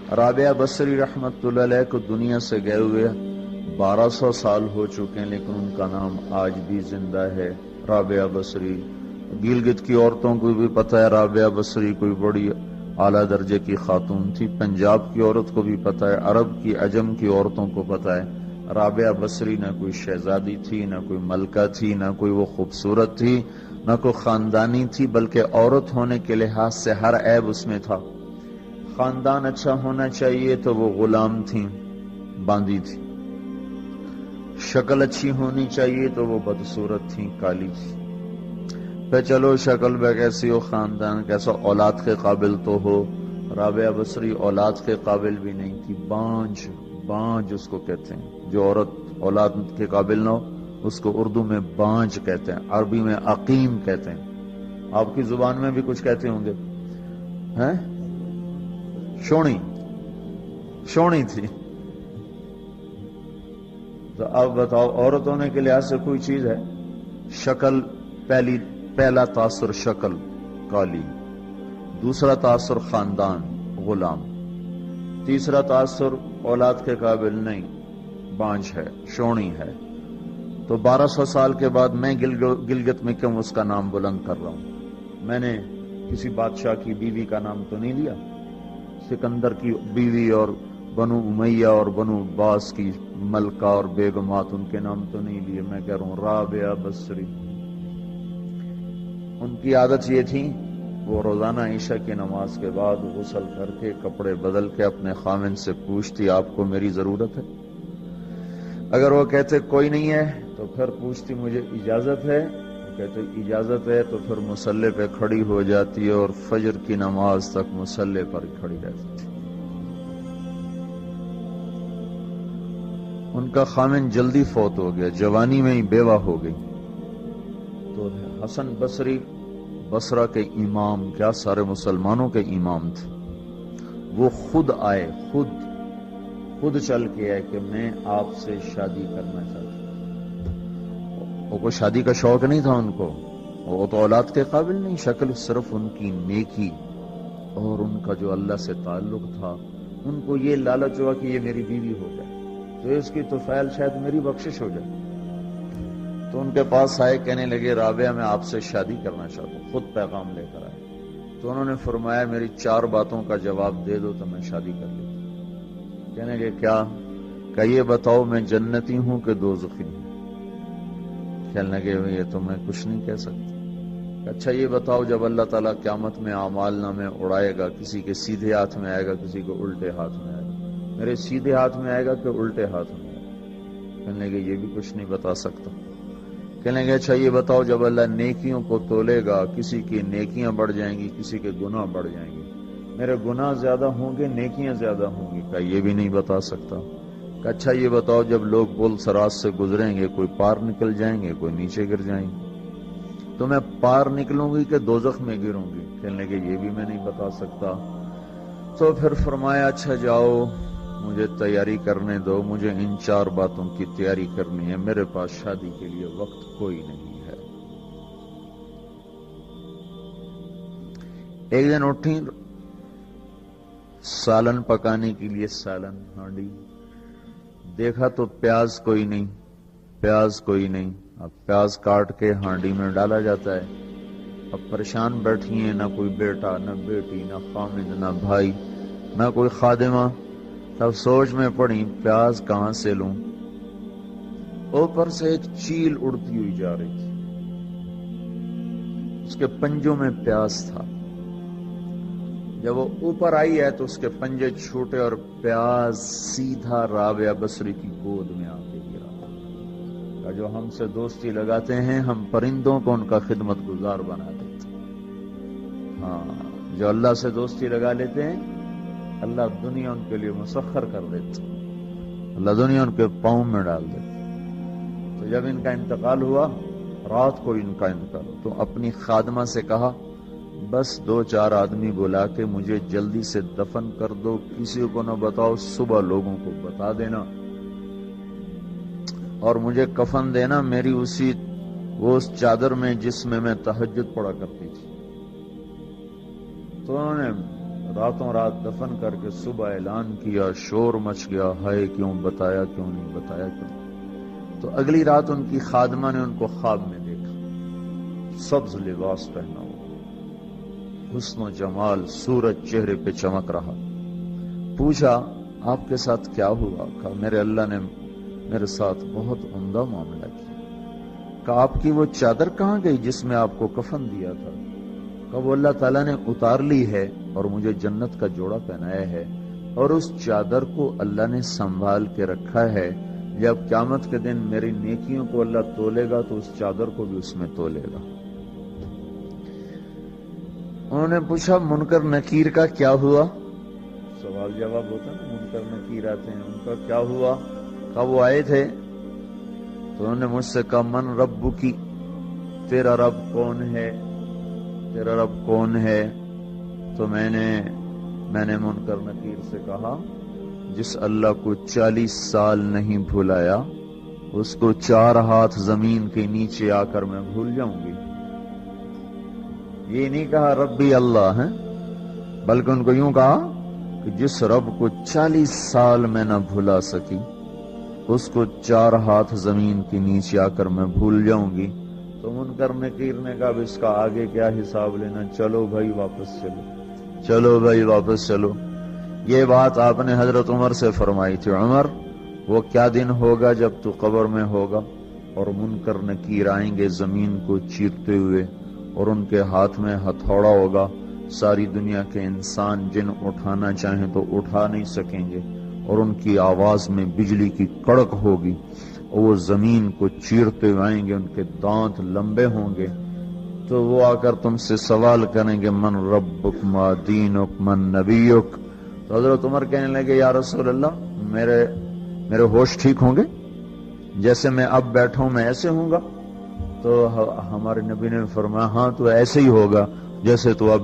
رابعہ بصری رحمت اللہ علیہ کو دنیا سے گئے ہوئے 1200 سال ہو چکے ہیں، لیکن ان کا نام آج بھی زندہ ہے، رابعہ بصری۔ گلگت کی عورتوں کو بھی پتہ ہے رابعہ بصری کوئی بڑی اعلیٰ درجے کی خاتون تھی، پنجاب کی عورت کو بھی پتہ ہے، عرب کی عجم کی عورتوں کو پتہ ہے رابعہ بصری نہ کوئی شہزادی تھی، نہ کوئی ملکہ تھی، نہ کوئی وہ خوبصورت تھی، نہ کوئی خاندانی تھی، بلکہ عورت ہونے کے لحاظ سے ہر عیب اس میں تھا۔ خاندان اچھا ہونا چاہیے تو وہ غلام تھیں، باندی تھی، شکل اچھی ہونی چاہیے تو وہ بدصورت تھیں، کالی تھی۔ پہ چلو شکل بے کیسی ہو، خاندان کیسا، اولاد کے قابل تو ہو، رابعہ بصری اولاد کے قابل بھی نہیں تھی، بانج اس کو کہتے ہیں، جو عورت اولاد کے قابل نہ ہو اس کو اردو میں بانج کہتے ہیں، عربی میں عقیم کہتے ہیں، آپ کی زبان میں بھی کچھ کہتے ہوں گے، ہیں؟ شونی تھی۔ تو اب بتاؤ عورت ہونے کے لحاظ سے کوئی چیز ہے؟ شکل، پہلا تاثر شکل کالی، دوسرا تاثر خاندان غلام، تیسرا تاثر اولاد کے قابل نہیں، بانج ہے، شونی ہے۔ تو 1200 سال کے بعد میں گلگت میں کیوں اس کا نام بلند کر رہا ہوں؟ میں نے کسی بادشاہ کی بیوی کا نام تو نہیں لیا، سکندر کی بیوی اور بنو امیہ اور بنو عباس کی ملکہ اور بیگمات ان کے نام تو نہیں لیے، میں کہہ رہا ہوں رابعہ بصری۔ ان کی عادت یہ تھی، وہ روزانہ عشاء کی نماز کے بعد غسل کر کے کپڑے بدل کے اپنے خاوند سے پوچھتی آپ کو میری ضرورت ہے؟ اگر وہ کہتے کوئی نہیں ہے تو پھر پوچھتی مجھے اجازت ہے؟ وہ کہتے اجازت ہے تو پھر مصلے پہ کھڑی ہو جاتی ہے اور فجر کی نماز تک مصلے پر کھڑی رہتی تھی۔ ان کا خاوند جلدی فوت ہو گیا، جوانی میں ہی بیوہ ہو گئی، تو حسن بصری بصرہ کے امام، کیا سارے مسلمانوں کے امام تھے، وہ خود آئے، خود چل کے آئے کہ میں آپ سے شادی کرنا چاہتا ہوں۔ وہ کوئی شادی کا شوق نہیں تھا ان کو، وہ تو اولاد کے قابل نہیں، شکل صرف ان کی نیکی اور ان کا جو اللہ سے تعلق تھا، ان کو یہ لالچ ہوا کہ یہ میری بیوی ہو جائے تو اس کی توفیل شاید میری بخشش ہو جائے۔ تو ان کے پاس آئے، کہنے لگے رابعہ میں آپ سے شادی کرنا چاہتا ہوں، خود پیغام لے کر آئے۔ تو انہوں نے فرمایا میری 4 باتوں کا جواب دے دو تو میں شادی کر لیتا ہوں۔ کہنے لگے کیا؟ کہ یہ بتاؤ میں جنتی ہوں کہ دوزخی ہوں؟ کہنے لگے یہ تو میں کچھ نہیں کہہ سکتا۔ اچھا یہ بتاؤ جب اللہ تعالیٰ قیامت میں اعمال نامے اڑائے گا، کسی کے سیدھے ہاتھ میں آئے گا، کسی کو الٹے ہاتھ میں آئے گا، میرے سیدھے ہاتھ میں آئے گا کہ الٹے ہاتھ میں آئے گا؟ کہنے لگے یہ بھی کچھ نہیں بتا سکتا۔ کہنے لگے اچھا یہ بتاؤ جب اللہ نیکیوں کو تولے گا، کسی کی نیکیاں بڑھ جائیں گی، کسی کے گناہ بڑھ جائیں گے، میرے گناہ زیادہ ہوں گے نیکیاں زیادہ ہوں گی؟ کہ یہ بھی نہیں بتا سکتا۔ کہ اچھا یہ بتاؤ جب لوگ پل صراط سے گزریں گے، کوئی پار نکل جائیں گے، کوئی نیچے گر جائیں گے، تو میں پار نکلوں گی کہ دوزخ میں گروں گی؟ کہنے لگے یہ بھی میں نہیں بتا سکتا۔ تو پھر فرمایا اچھا جاؤ مجھے تیاری کرنے دو، مجھے ان 4 باتوں کی تیاری کرنی ہے، میرے پاس شادی کے لیے وقت کوئی نہیں ہے۔ ایک دن اٹھی، سالن پکانے کے لیے سالن ہانڈی، دیکھا تو پیاز کوئی نہیں، اب پیاز کاٹ کے ہانڈی میں ڈالا جاتا ہے۔ اب پریشان بیٹھی ہیں، نہ کوئی بیٹا، نہ بیٹی، نہ خامد، نہ بھائی، نہ کوئی خادمہ۔ تب سوچ میں پڑی پیاز کہاں سے لوں؟ اوپر سے ایک چیل اڑتی ہوئی جا رہی تھی، اس کے پنجوں میں پیاز تھا۔ جب وہ اوپر آئی ہے تو اس کے پنجے چھوٹے اور پیاز سیدھا رابعہ بصری کی گود میں آ کے گرا۔ جو ہم سے دوستی لگاتے ہیں ہم پرندوں کو ان کا خدمت گزار بنا دیتے ہیں، ہاں جو اللہ سے دوستی لگا لیتے ہیں اللہ دنیا ان کے لیے مسخر کر دیتے، اللہ دنیا ان کے پاؤں میں ڈال دیتے۔ تو جب ان کا انتقال ہوا، رات کو ان کا انتقال، تو اپنی خادمہ سے کہا بس 2-4 آدمی بلا کے مجھے جلدی سے دفن کر دو، کسی کو نہ بتاؤ، صبح لوگوں کو بتا دینا، اور مجھے کفن دینا میری وہ اس چادر میں جس میں میں تہجد پڑھا کرتی تھی۔ تو انہوں نے راتوں رات دفن کر کے صبح اعلان کیا، شور مچ گیا، ہائے کیوں بتایا، کیوں نہیں بتایا، کیوں؟ تو اگلی رات ان کی خادمہ نے ان کو خواب میں دیکھا، سبز لباس پہنا ہوا، حسن و جمال، سورج چہرے پہ چمک رہا۔ پوچھا آپ کے ساتھ کیا ہوا؟ کہا میرے اللہ نے میرے ساتھ بہت عمدہ معاملہ کیا۔ کہا آپ کی وہ چادر کہاں گئی جس میں آپ کو کفن دیا تھا؟ کہا وہ اللہ تعالیٰ نے اتار لی ہے اور مجھے جنت کا جوڑا پہنایا ہے، اور اس چادر کو اللہ نے سنبھال کے رکھا ہے، جب قیامت کے دن میری نیکیوں کو اللہ تولے گا تو اس چادر کو بھی اس میں تولے گا۔ انہوں نے پوچھا منکر نکیر کا کیا ہوا؟ سوال جواب ہوتا ہے نا، منکر نکیر آتے ہیں، ان کا کیا ہوا؟ کہا وہ آئے تھے تو انہوں نے مجھ سے کہا من ربکی، تیرا رب کون ہے، تیرا رب کون ہے؟ تو میں نے منکر نکیر سے کہا جس اللہ کو 40 سال نہیں بھلایا اس کو 4 ہاتھ زمین کے نیچے آ کر میں بھول جاؤں گی۔ یہ نہیں کہا ربی اللہ ہے، بلکہ ان کو یوں کہا کہ جس رب کو 40 سال میں نہ بھلا سکی اس کو 4 ہاتھ زمین کے نیچے آ کر میں بھول جاؤں گی۔ تو منکر نکیر نے کہا اب اس کا آگے کیا حساب لینا، چلو بھائی واپس چلو، چلو بھائی واپس چلو۔ یہ بات آپ نے حضرت عمر سے فرمائی تھی، عمر وہ کیا دن ہوگا جب تو قبر میں ہوگا اور منکر نکیر آئیں گے زمین کو چیرتے ہوئے، اور ان کے ہاتھ میں ہتھوڑا ہوگا، ساری دنیا کے انسان جن اٹھانا چاہیں تو اٹھا نہیں سکیں گے، اور ان کی آواز میں بجلی کی کڑک ہوگی، اور وہ زمین کو چیرتے ہوئے آئیں گے، ان کے دانت لمبے ہوں گے، تو وہ آ کر تم سے سوال کریں گے من ربک ما دینک من نبیک۔ تو حضرت عمر کہنے لگے یا رسول اللہ میرے ہوش ٹھیک ہوں گے، جیسے میں اب بیٹھا ہوں میں ایسے ہوں گا؟ تو ہمارے نبی نے فرمایا ہاں تو ایسے ہی ہوگا جیسے تو اب